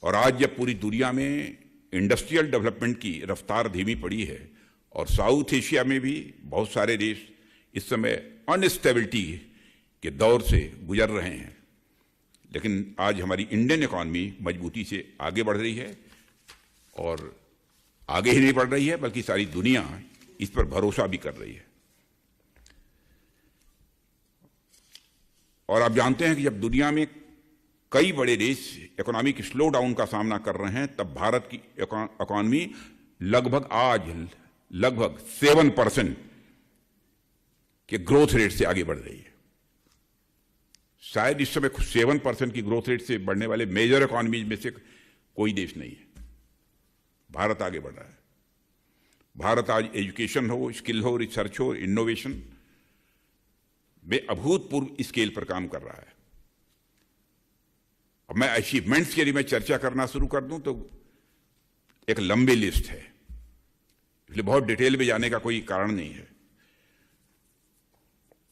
और आज जब पूरी दुनिया में इंडस्ट्रियल डेवलपमेंट की रफ्तार धीमी पड़ी है और साउथ एशिया में भी बहुत सारे देश इस समय अनस्टेबिलिटी के दौर से गुजर रहे हैं, लेकिन आज हमारी इंडियन इकॉनमी मजबूती से आगे बढ़ रही है और आगे ही नहीं बढ़ रही है बल्कि सारी दुनिया इस पर भरोसा भी कर रही है। और आप जानते हैं कि जब दुनिया में कई बड़े देश इकोनॉमिक स्लो डाउन का सामना कर रहे हैं, तब भारत की इकोनॉमी लगभग 7% के ग्रोथ रेट से आगे बढ़ रही है। शायद इस समय 7% की ग्रोथ रेट से बढ़ने वाले मेजर इकोनॉमीज में से कोई देश नहीं है। भारत आगे बढ़ रहा है। भारत आज एजुकेशन हो, स्किल हो, रिसर्च हो, इनोवेशन में अभूतपूर्व स्केल पर काम कर रहा है। अब मैं अचीवमेंट्स के लिए मैं चर्चा करना शुरू कर दूं तो एक लंबी लिस्ट है, इसलिए बहुत डिटेल में जाने का कोई कारण नहीं है,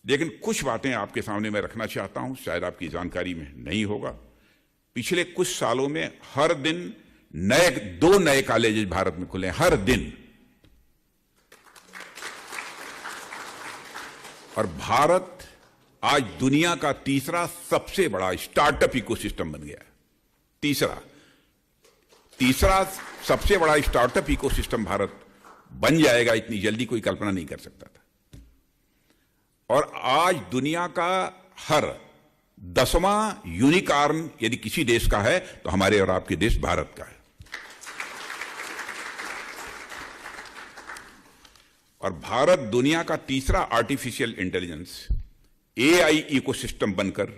लेकिन कुछ बातें आपके सामने मैं रखना चाहता हूं, शायद आपकी जानकारी में नहीं होगा। पिछले कुछ सालों में हर दिन 2 नए कॉलेज भारत में खुले, हर दिन। और भारत आज दुनिया का तीसरा सबसे बड़ा स्टार्टअप इकोसिस्टम बन गया है। तीसरा सबसे बड़ा स्टार्टअप इकोसिस्टम भारत बन जाएगा, इतनी जल्दी कोई कल्पना नहीं कर सकता था। और आज दुनिया का हर 10वां यूनिकॉर्न यदि किसी देश का है तो हमारे और आपके देश भारत का है। और भारत दुनिया का तीसरा आर्टिफिशियल इंटेलिजेंस AI इकोसिस्टम बनकर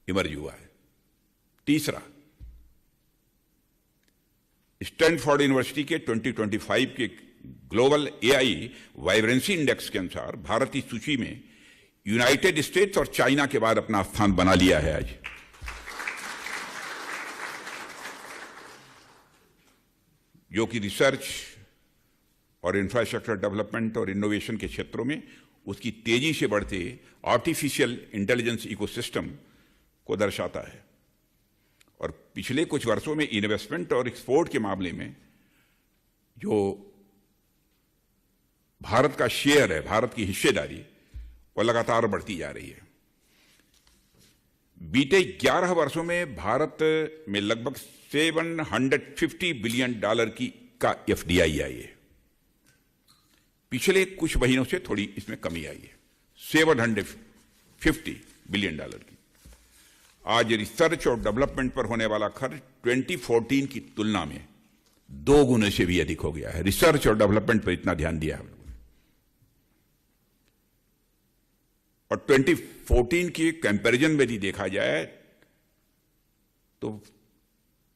इमर्ज हुआ है। तीसरा, स्टैनफोर्ड यूनिवर्सिटी के 2025 के ग्लोबल AI वाइब्रेंसी इंडेक्स के अनुसार भारत की सूची में यूनाइटेड स्टेट्स और चाइना के बाद अपना स्थान बना लिया है आज। जो कि रिसर्च और इंफ्रास्ट्रक्चर डेवलपमेंट और इनोवेशन के क्षेत्रों में उसकी तेजी से बढ़ते आर्टिफिशियल इंटेलिजेंस इकोसिस्टम को दर्शाता है। और पिछले कुछ वर्षों में इन्वेस्टमेंट और एक्सपोर्ट के मामले में जो भारत का शेयर है, भारत की हिस्सेदारी, वो लगातार बढ़ती जा रही है। बीते 11 वर्षों में भारत में लगभग $750 बिलियन का FDI आई है। पिछले कुछ महीनों से थोड़ी इसमें कमी आई है, $750 बिलियन की। आज रिसर्च और डेवलपमेंट पर होने वाला खर्च 2014 की तुलना में 2 गुने से भी अधिक हो गया है। रिसर्च और डेवलपमेंट पर इतना ध्यान दिया है। और 2014 की कंपैरिजन में यदि देखा जाए तो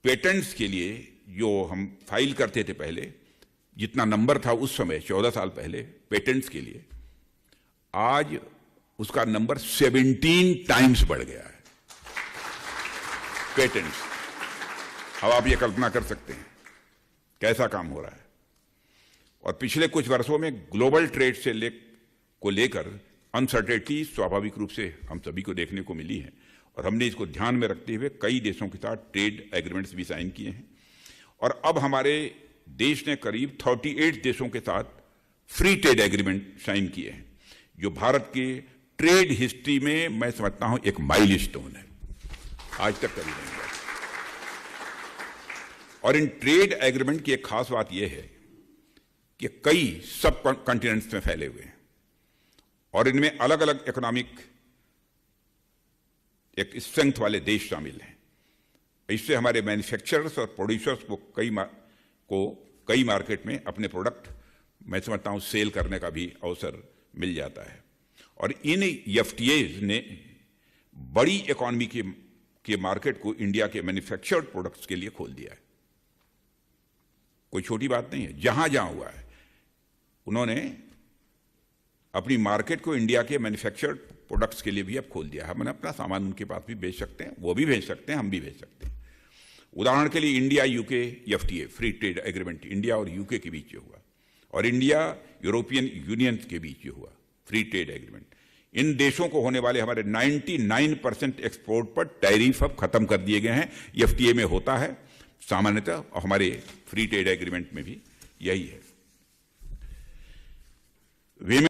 पेटेंट्स के लिए जो हम फाइल करते थे पहले, जितना नंबर था उस समय 14 साल पहले पेटेंट्स के लिए, आज उसका नंबर 17 टाइम्स बढ़ गया है पेटेंट्स। अब आप ये कल्पना कर सकते हैं कैसा काम हो रहा है। और पिछले कुछ वर्षों में ग्लोबल ट्रेड से लेकर अनसर्टेनिटी स्वाभाविक रूप से हम सभी को देखने को मिली है, और हमने इसको ध्यान में रखते हुए कई देशों के साथ ट्रेड एग्रीमेंट्स भी साइन किए हैं। और अब हमारे देश ने करीब 38 देशों के साथ फ्री ट्रेड एग्रीमेंट साइन किए हैं, जो भारत की ट्रेड हिस्ट्री में मैं समझता हूं एक माइलस्टोन है, आज तक कभी नहीं हुआ। और इन ट्रेड एग्रीमेंट की एक खास बात यह है कि कई सब कॉन्टिनेंट्स में फैले हुए हैं और इनमें अलग अलग इकोनॉमिक एक स्ट्रेंथ वाले देश शामिल हैं। इससे हमारे मैन्युफैक्चरर्स और प्रोड्यूसर्स को कई मार्केट में अपने प्रोडक्ट मैं समझता हूं सेल करने का भी अवसर मिल जाता है। और इन FTAs ने बड़ी इकोनॉमी के मार्केट को इंडिया के मैन्युफैक्चर्ड प्रोडक्ट्स के लिए खोल दिया है। कोई छोटी बात नहीं है। जहां जहां हुआ है उन्होंने अपनी मार्केट को इंडिया के मैन्युफैक्चर्ड प्रोडक्ट्स के लिए भी अब खोल दिया है। हम अपना सामान उनके पास भी भेज सकते हैं, वो भी भेज सकते हैं, हम भी भेज सकते हैं। उदाहरण के लिए India UK FTA free trade agreement India और UK के बीच हुआ, और इंडिया यूरोपियन यूनियन के बीच हुआ फ्री ट्रेड एग्रीमेंट। इन देशों को होने वाले हमारे 99% एक्सपोर्ट पर टैरिफ अब खत्म कर दिए गए हैं। FTA में होता है सामान्यतः हमारे फ्री ट्रेड एग्रीमेंट में भी यही है।